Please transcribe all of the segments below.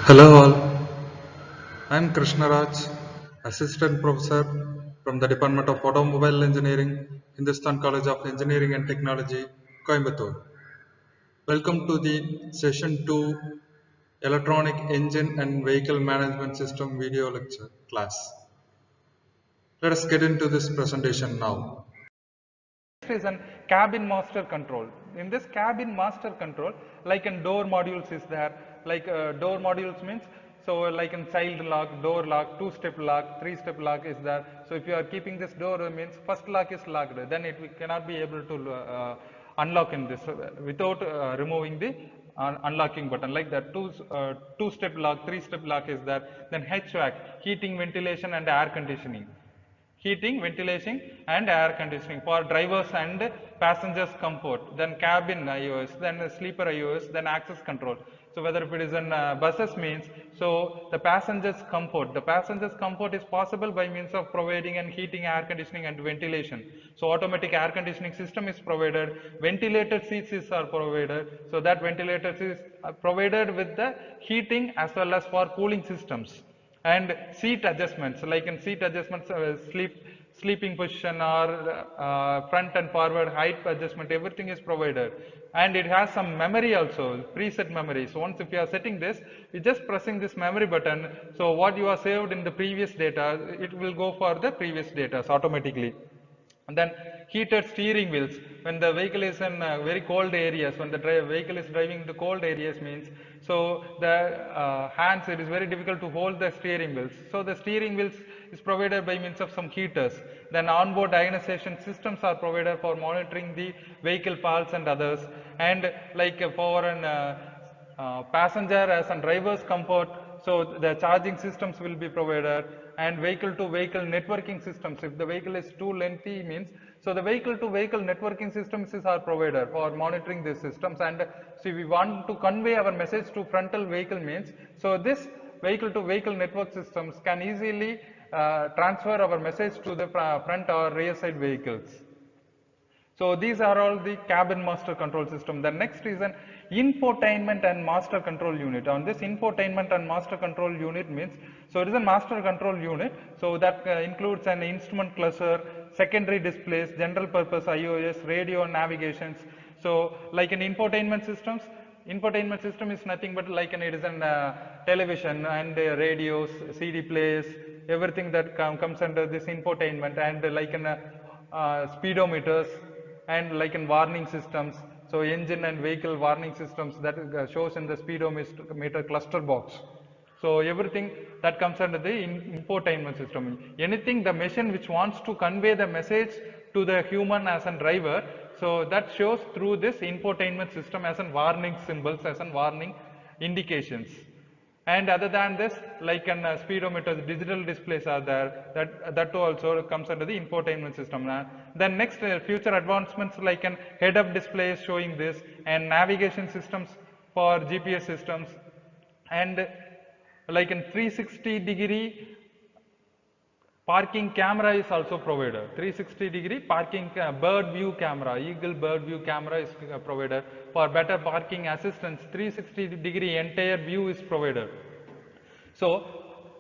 Hello all, I am Krishna Raj, Assistant Professor from the Department of Automobile Engineering, Hindustan College of Engineering and Technology, Coimbatore. Welcome to the Session 2 Electronic Engine and Vehicle Management System video lecture class. Let us get into this presentation now. Is an cabin master control. In this cabin master control, like in door modules is there, like door modules means, so like in child lock, door lock, two-step lock, three-step lock is there. So if you are keeping this door means first lock is locked, then it cannot be able to unlock in this without removing the unlocking button, like that. Two-step lock, three-step lock is there. Then HVAC, heating, ventilation and air conditioning. Heating, ventilation and air conditioning for drivers and passengers comfort, then cabin IOS, then sleeper IOS, then access control. So whether if it is in buses means, so the passengers comfort is possible by means of providing and heating, air conditioning and ventilation. So automatic air conditioning system is provided, ventilated seats are provided, so that ventilator is provided with the heating as well as for cooling systems. And seat adjustments, like in seat adjustments, sleeping position or front and forward height adjustment, everything is provided. And it has some memory also, preset memory. So once if you are setting this, you just pressing this memory button, so what you are saved in the previous data, it will go for the previous data automatically. And then heated steering wheels, when the vehicle is in very cold areas, when the vehicle is driving the cold areas means, so the hands, it is very difficult to hold the steering wheels. So the steering wheels is provided by means of some heaters. Then onboard ionization systems are provided for monitoring the vehicle pulse and others. And like for an passenger as and driver's comfort, so the charging systems will be provided. And vehicle to vehicle networking systems, if the vehicle is too lengthy means, so the vehicle to vehicle networking systems are provided for monitoring these systems. And so we want to convey our message to frontal vehicle means, so this vehicle to vehicle network systems can easily transfer our message to the front or rear side vehicles. So these are all the cabin master control system. The next is an infotainment and master control unit. On this infotainment and master control unit means, so it is a master control unit. So that includes an instrument cluster, secondary displays, general purpose IOS, radio navigations. So like in infotainment system is nothing but like it is an television and radios, CD players, everything that comes under this infotainment. And like in speedometers, and like in warning systems, so engine and vehicle warning systems that shows in the speedometer cluster box. So everything that comes under the infotainment system, anything the machine which wants to convey the message to the human as a driver, so that shows through this infotainment system as a warning symbols, as a warning indications. And other than this, like an speedometers, digital displays are there, that too also comes under the infotainment system. Then next, future advancements like an head-up display showing this, and navigation systems for GPS systems, and like in 360-degree parking camera is also provided. 360-degree parking bird view camera, eagle bird view camera is provided. For better parking assistance, 360-degree entire view is provided. So,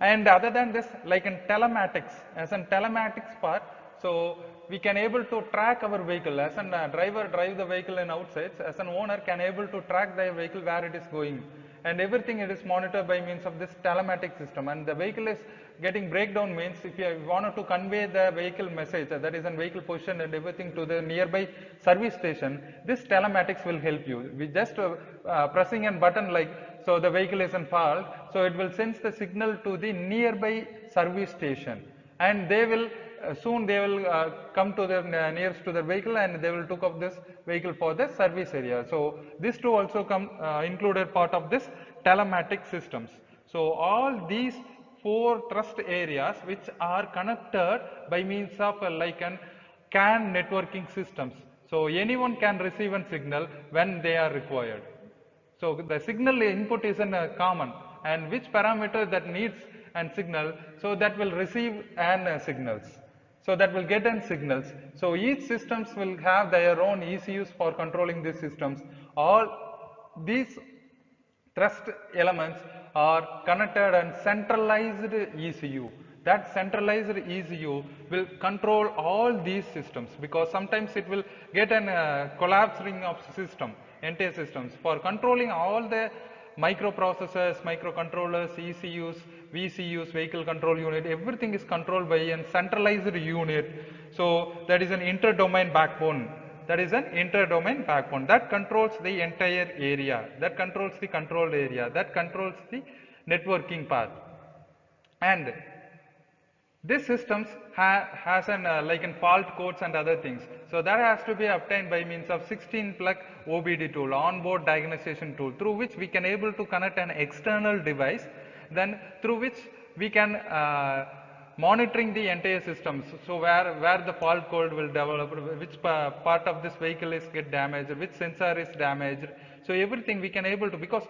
and other than this, like in telematics, as in telematics part, so we can able to track our vehicle. As a driver drive the vehicle in outside, as an owner can able to track the vehicle where it is going. And everything it is monitored by means of this telematic system. And the vehicle is getting breakdown means, if you wanted to convey the vehicle message, that is in vehicle position and everything, to the nearby service station, this telematics will help you. We just pressing a button like, so the vehicle is in fault, so it will send the signal to the nearby service station, and they will soon they will come to the nearest to the vehicle, and they will took up this vehicle for the service area. So this too also come included part of this telematic systems. So all these four trust areas which are connected by means of like an CAN networking systems. So anyone can receive a signal when they are required. So the signal input is common, and which parameter that needs and signal, so that will receive an signals. So that will get an signals. So each systems will have their own ECUs for controlling these systems. All these trust elements or connected and centralized ECU. That centralized ECU will control all these systems, because sometimes it will get an collapsing of system, entire systems. For controlling all the microprocessors, microcontrollers, ECUs, VCUs, vehicle control unit, everything is controlled by a centralized unit. So that is an inter-domain backbone. That is an inter-domain backbone that controls the entire area, that controls the controlled area, that controls the networking path. And this systems has an like in fault codes and other things. So that has to be obtained by means of 16-plug OBD tool, onboard diagnostic tool, through which we can able to connect an external device, then through which we can monitoring the entire systems. So where the fault code will develop, which part of this vehicle is get damaged, which sensor is damaged. So everything we can able to, because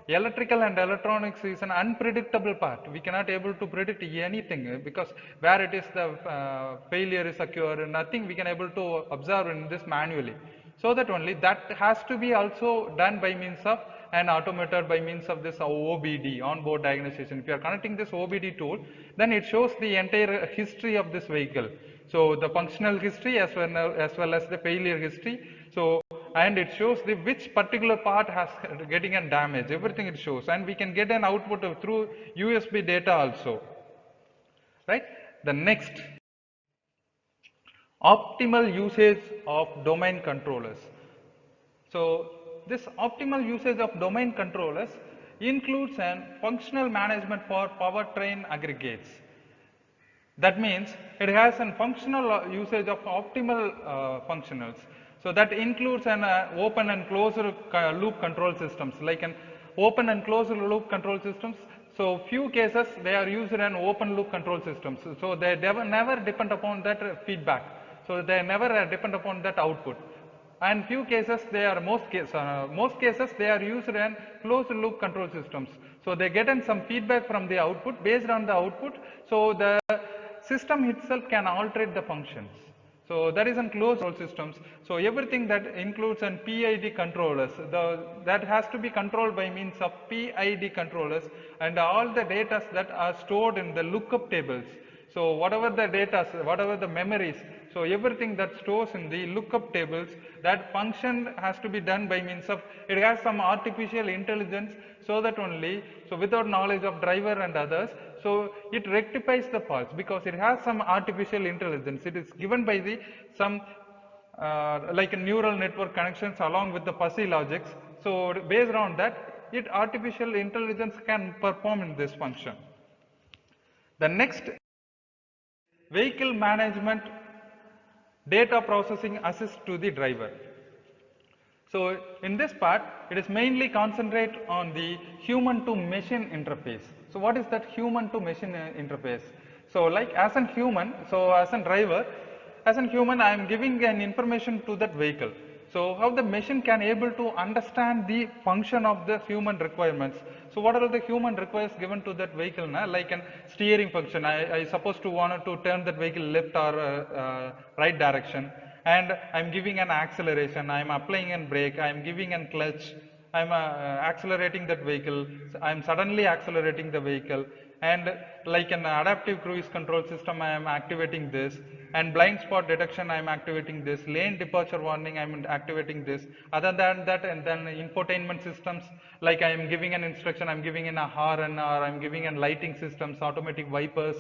electrical and electronics is an unpredictable part. We cannot able to predict anything, because where it is the failure is occurred, nothing we can able to observe in this manually. So that only that has to be also done by means of and automated by means of this OBD, onboard diagnostic. If you are connecting this OBD tool, then it shows the entire history of this vehicle. So the functional history as well as the failure history. So and it shows the which particular part has getting a damage, everything it shows, and we can get an output through USB data also, right? The next, optimal usage of domain controllers. So this optimal usage of domain controllers includes an functional management for powertrain aggregates. That means it has a functional usage of optimal functionals. So that includes an open and closed loop control systems, like an open and closed loop control systems. So few cases they are used in open loop control systems. So they never depend upon that feedback. So they never depend upon that output. And few cases they are most cases they are used in closed loop control systems. So they get in some feedback from the output. Based on the output, so the system itself can alter the functions. So that is in closed control systems. So everything that includes an PID controllers, that has to be controlled by means of PID controllers, and all the data that are stored in the lookup tables. So whatever the data, whatever the memories, so everything that stores in the lookup tables, that function has to be done by means of, it has some artificial intelligence, so that only, so without knowledge of driver and others, so it rectifies the faults, because it has some artificial intelligence. It is given by the some like a neural network connections along with the fuzzy logics. So based on that, it artificial intelligence can perform in this function. The next, vehicle management data processing assist to the driver. So in this part, it is mainly concentrate on the human to machine interface. So what is that human to machine interface? So like as a human, so as a driver, as a human, I am giving an information to that vehicle. So how the machine can able to understand the function of the human requirements. So what are the human requires given to that vehicle? Like an steering function. I supposed to want to turn that vehicle left or right direction, and I'm giving an acceleration, I'm applying a brake, I'm giving a clutch, I'm accelerating that vehicle, I'm suddenly accelerating the vehicle, and like an adaptive cruise control system, I am activating this, and blind spot detection, I am activating this, lane departure warning, I am activating this. Other than that, and then infotainment systems, like I am giving an instruction, I'm giving in a horn, or I'm giving in lighting systems, automatic wipers.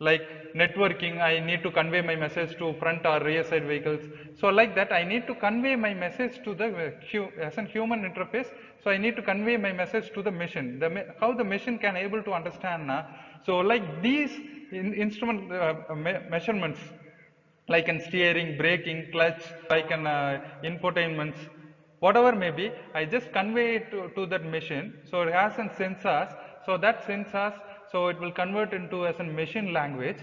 Like networking, I need to convey my message to front or rear side vehicles. So like that, I need to convey my message to the as a human interface. So I need to convey my message to the machine. How the machine can able to understand. So like these instrument measurements, like in steering, braking, clutch, like in infotainments, whatever may be, I just convey it to that machine. So it has some sensors. So that sensors, so it will convert into as a machine language.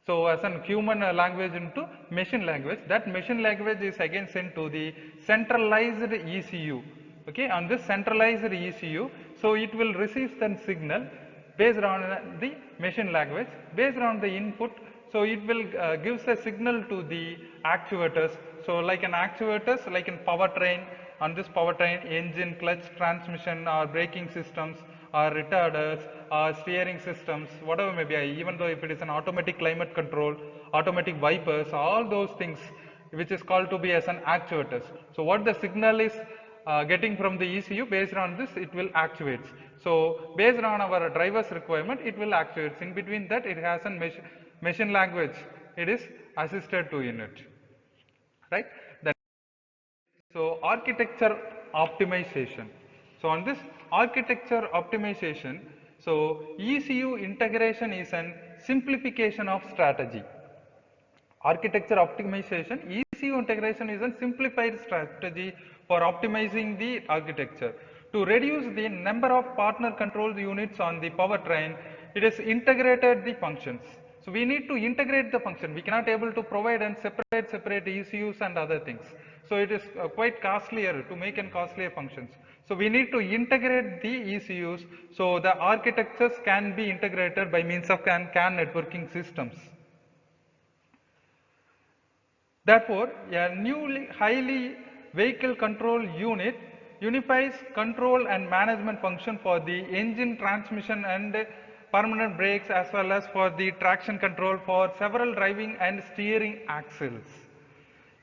So as a human language into machine language. That machine language is again sent to the centralized ECU. Okay, on this centralized ECU, so it will receive the signal based on the machine language, based on the input. So it will gives a signal to the actuators. So like an actuators, like in powertrain, on this powertrain, engine, clutch, transmission or braking systems, or retarders or steering systems, whatever may be, even though if it is an automatic climate control, automatic wipers, all those things which is called to be as an actuators. So what the signal is getting from the ECU, based on this it will actuate. So based on our driver's requirement it will actuate. In between that it has a machine language, it is assisted to unit, right? Then so architecture optimization. So on this architecture optimization, so ECU integration is an simplification of strategy. Architecture optimization, ECU integration is a simplified strategy for optimizing the architecture. To reduce the number of partner control units on the powertrain, it is integrated the functions. So we need to integrate the function. We cannot able to provide and separate ECUs and other things. So it is quite costlier to make and costlier functions. So we need to integrate the ECUs so the architectures can be integrated by means of CAN networking systems. Therefore, a newly highly vehicle control unit unifies control and management function for the engine, transmission and permanent brakes, as well as for the traction control for several driving and steering axles.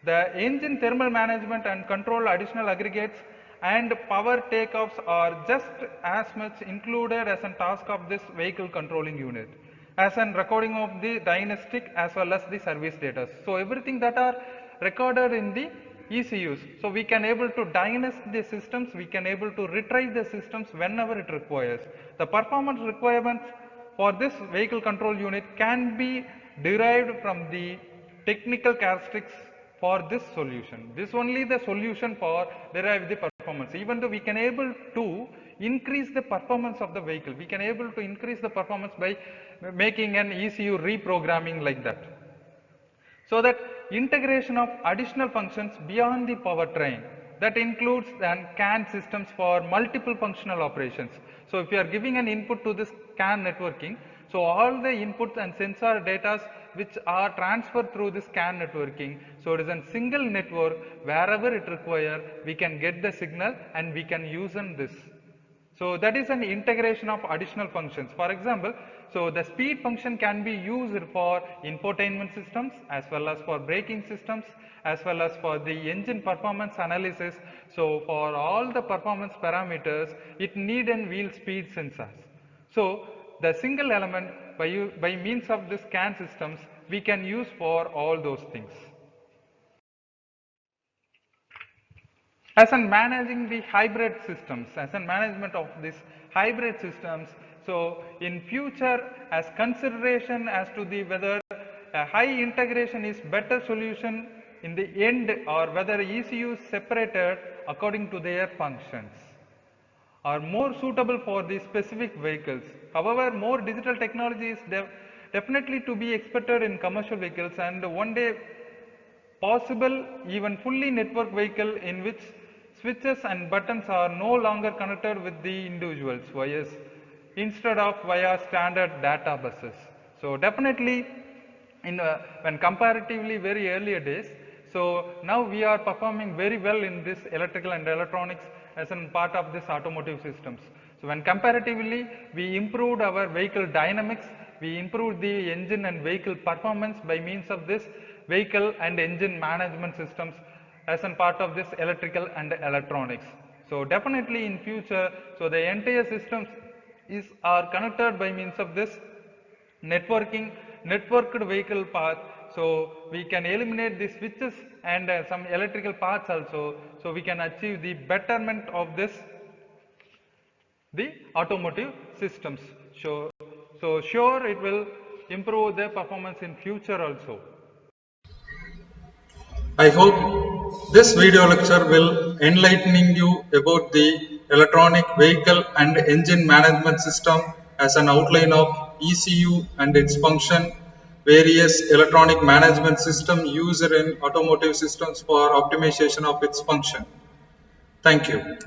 The engine thermal management and control additional aggregates and power takeoffs are just as much included as a task of this vehicle controlling unit, as an recording of the diagnostic as well as the service data. So everything that are recorded in the ECUs, so we can able to diagnose the systems, we can able to retrieve the systems whenever it requires. The performance requirements for this vehicle control unit can be derived from the technical characteristics for this solution. This only the solution for derive the performance. Even though we can able to increase the performance of the vehicle, we can able to increase the performance by making an ECU reprogramming like that. So that integration of additional functions beyond the powertrain, that includes then CAN systems for multiple functional operations. So if you are giving an input to this CAN networking, so all the inputs and sensor data which are transferred through this CAN networking, so it is a single network, wherever it requires we can get the signal and we can use in this. So that is an integration of additional functions. For example, so the speed function can be used for infotainment systems as well as for braking systems as well as for the engine performance analysis. So for all the performance parameters it need an wheel speed sensors. So the single element by means of this CAN systems we can use for all those things. As in managing the hybrid systems, as in management of these hybrid systems, so in future as consideration as to the whether a high integration is better solution in the end or whether ECU is separated according to their functions are more suitable for the specific vehicles. However, more digital technology is definitely to be expected in commercial vehicles, and one day possible even fully networked vehicle in which switches and buttons are no longer connected with the individuals instead of via standard data buses. So definitely when comparatively very earlier days, so now we are performing very well in this electrical and electronics as a part of this automotive systems. So when comparatively we improved our vehicle dynamics, we improved the engine and vehicle performance by means of this vehicle and engine management systems as a part of this electrical and electronics. So definitely in future, so the entire systems are connected by means of this networked vehicle path. So we can eliminate the switches and some electrical parts also, so we can achieve the betterment of the automotive systems. So sure it will improve the performance in future also. I hope this video lecture will enlightening you about the electronic vehicle and engine management system as an outline of ECU and its function, various electronic management system used in automotive systems for optimization of its function. Thank you.